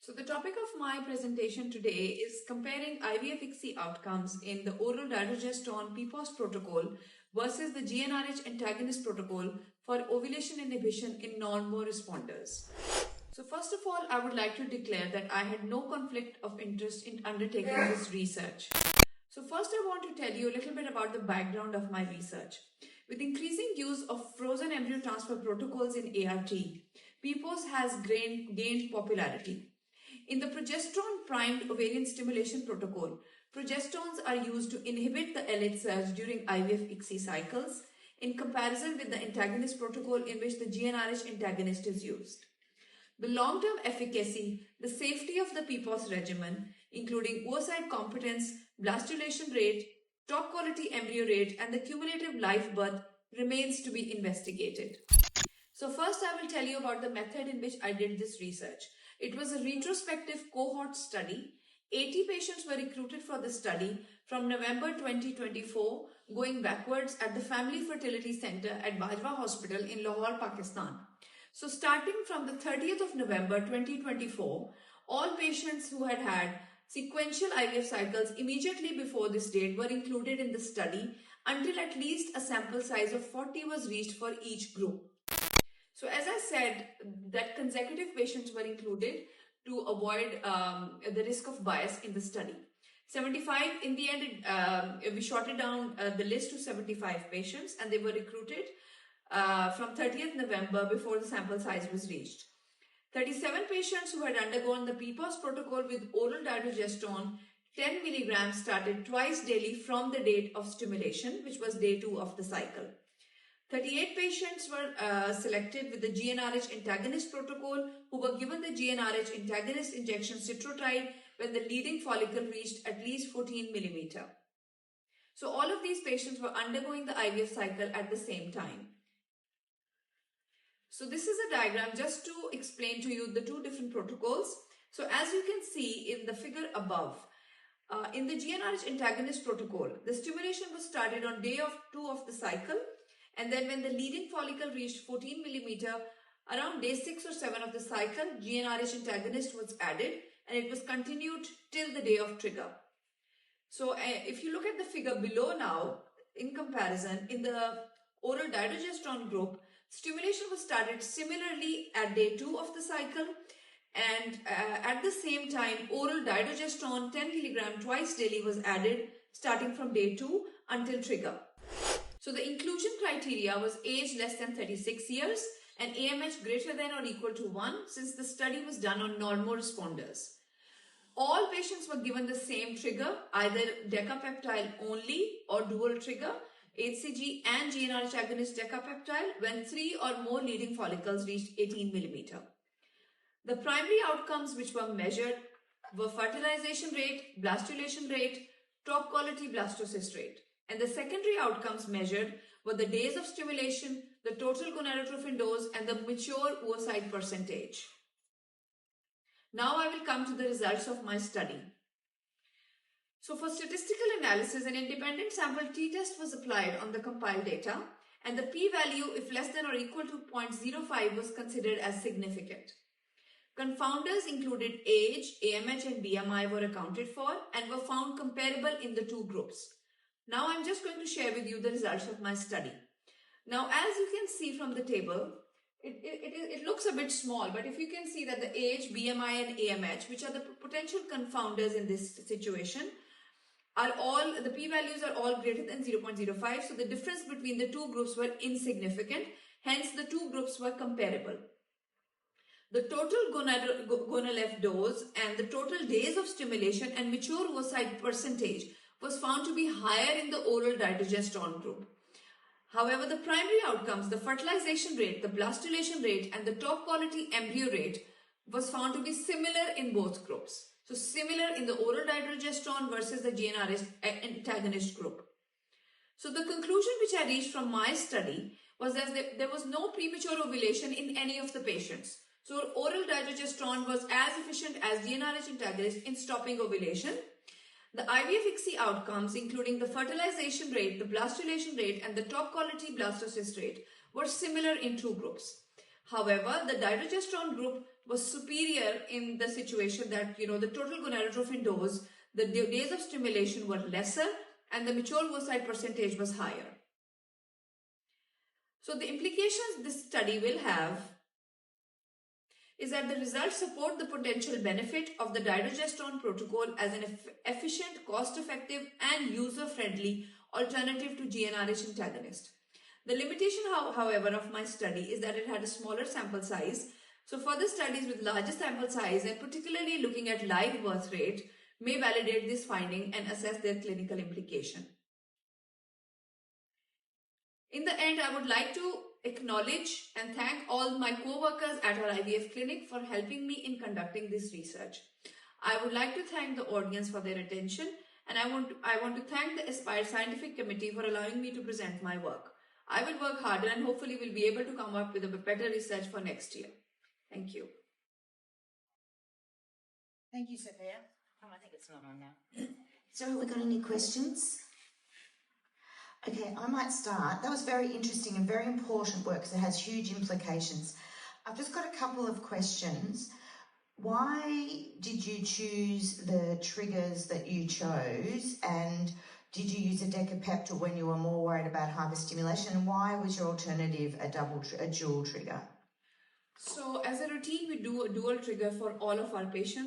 So the topic of my presentation today is comparing IVF outcomes in the oral dydrogesterone PPOS protocol versus the GnRH antagonist protocol for ovulation inhibition in normal responders. So first of all, I would like to declare that I had no conflict of interest in undertaking this research. So first I want to tell you a little bit about the background of my research. With increasing use of frozen embryo transfer protocols in ART, PPOS has gained popularity. In the progesterone-primed ovarian stimulation protocol, progesterones are used to inhibit the LH surge during IVF cycles in comparison with the antagonist protocol in which the GnRH antagonist is used. The long-term efficacy, the safety of the PPOS regimen, including oocyte competence, blastulation rate, top quality embryo rate, and the cumulative live birth remains to be investigated. So first I will tell you about the method in which I did this research. It was a retrospective cohort study. 80 patients were recruited for the study from November 2024 going backwards at the Family Fertility Center at Bajwa Hospital in Lahore, Pakistan. So starting from the 30th of November 2024, all patients who had had sequential IVF cycles immediately before this date were included in the study until at least a sample size of 40 was reached for each group. So as I said, that consecutive patients were included to avoid the risk of bias in the study. 75, in the end, we shorted down the list to 75 patients and they were recruited from 30th November before the sample size was reached. 37 patients who had undergone the PPOS protocol with oral dydrogesterone 10 milligrams started twice daily from the date of stimulation, which was day 2 of the cycle. 38 patients were selected with the GnRH antagonist protocol who were given the GnRH antagonist injection citrotide when the leading follicle reached at least 14 millimeter. So all of these patients were undergoing the IVF cycle at the same time. So this is a diagram just to explain to you the two different protocols. So as you can see in the figure above, in the GnRH antagonist protocol, the stimulation was started on day 2 of the cycle. And then when the leading follicle reached 14 millimeter, around day 6 or 7 of the cycle, GnRH antagonist was added and it was continued till the day of trigger. So if you look at the figure below now, in comparison, in the oral dydrogesterone group, stimulation was started similarly at day 2 of the cycle. And at the same time, oral dydrogesterone 10 milligram twice daily was added starting from day 2 until trigger. So the inclusion criteria was age less than 36 years and AMH greater than or equal to 1 since the study was done on normal responders. All patients were given the same trigger, either decapeptile only or dual trigger, HCG and GnRH agonist decapeptile when 3 or more leading follicles reached 18 millimeter. The primary outcomes which were measured were fertilization rate, blastulation rate, top quality blastocyst rate. And the secondary outcomes measured were the days of stimulation, the total gonadotropin dose, and the mature oocyte percentage. Now I will come to the results of my study. So for statistical analysis, an independent sample t-test was applied on the compiled data, and the p-value, if less than or equal to 0.05, was considered as significant. Confounders included age, AMH, and BMI were accounted for and were found comparable in the two groups. Now I'm just going to share with you the results of my study. Now as you can see from the table, it looks a bit small, but if you can see that the age, BMI and AMH, which are the potential confounders in this situation, are all, the p-values are all greater than 0.05. So the difference between the two groups were insignificant. Hence the two groups were comparable. The total gonal F dose and the total days of stimulation and mature oocyte percentage was found to be higher in the oral dydrogesterone group. However, the primary outcomes, the fertilization rate, the blastulation rate, and the top quality embryo rate was found to be similar in both groups. So similar in the oral dydrogesterone versus the GnRH antagonist group. So the conclusion which I reached from my study was that there was no premature ovulation in any of the patients. So oral dydrogesterone was as efficient as GnRH antagonist in stopping ovulation. The IVF outcomes, including the fertilization rate, the blastulation rate, and the top quality blastocyst rate, were similar in two groups. However, the dydrogesterone group was superior in the situation that, the total gonadotropin dose, the days of stimulation were lesser and the mature oocyte percentage was higher. So the implications this study will have is that the results support the potential benefit of the dydrogesterone protocol as an efficient, cost-effective and user-friendly alternative to GnRH antagonist. The limitation, however, of my study is that it had a smaller sample size. So further studies with larger sample size and particularly looking at live birth rate may validate this finding and assess their clinical implication. In the end, I would like to acknowledge and thank all my co-workers at our IVF clinic for helping me in conducting this research. I would like to thank the audience for their attention, and I want to thank the Aspire Scientific Committee for allowing me to present my work. I will work harder and hopefully will be able to come up with a better research for next year. Thank you. Thank you, Sophia. I think it's not on now. So have we got any questions? Okay, I might start. That was very interesting and very important work because it has huge implications. I've just got a couple of questions. Why did you choose the triggers that you chose, and did you use a decapeptyl when you were more worried about hyperstimulation, and why was your alternative a dual trigger? So as a routine, we do a dual trigger for all of our patients.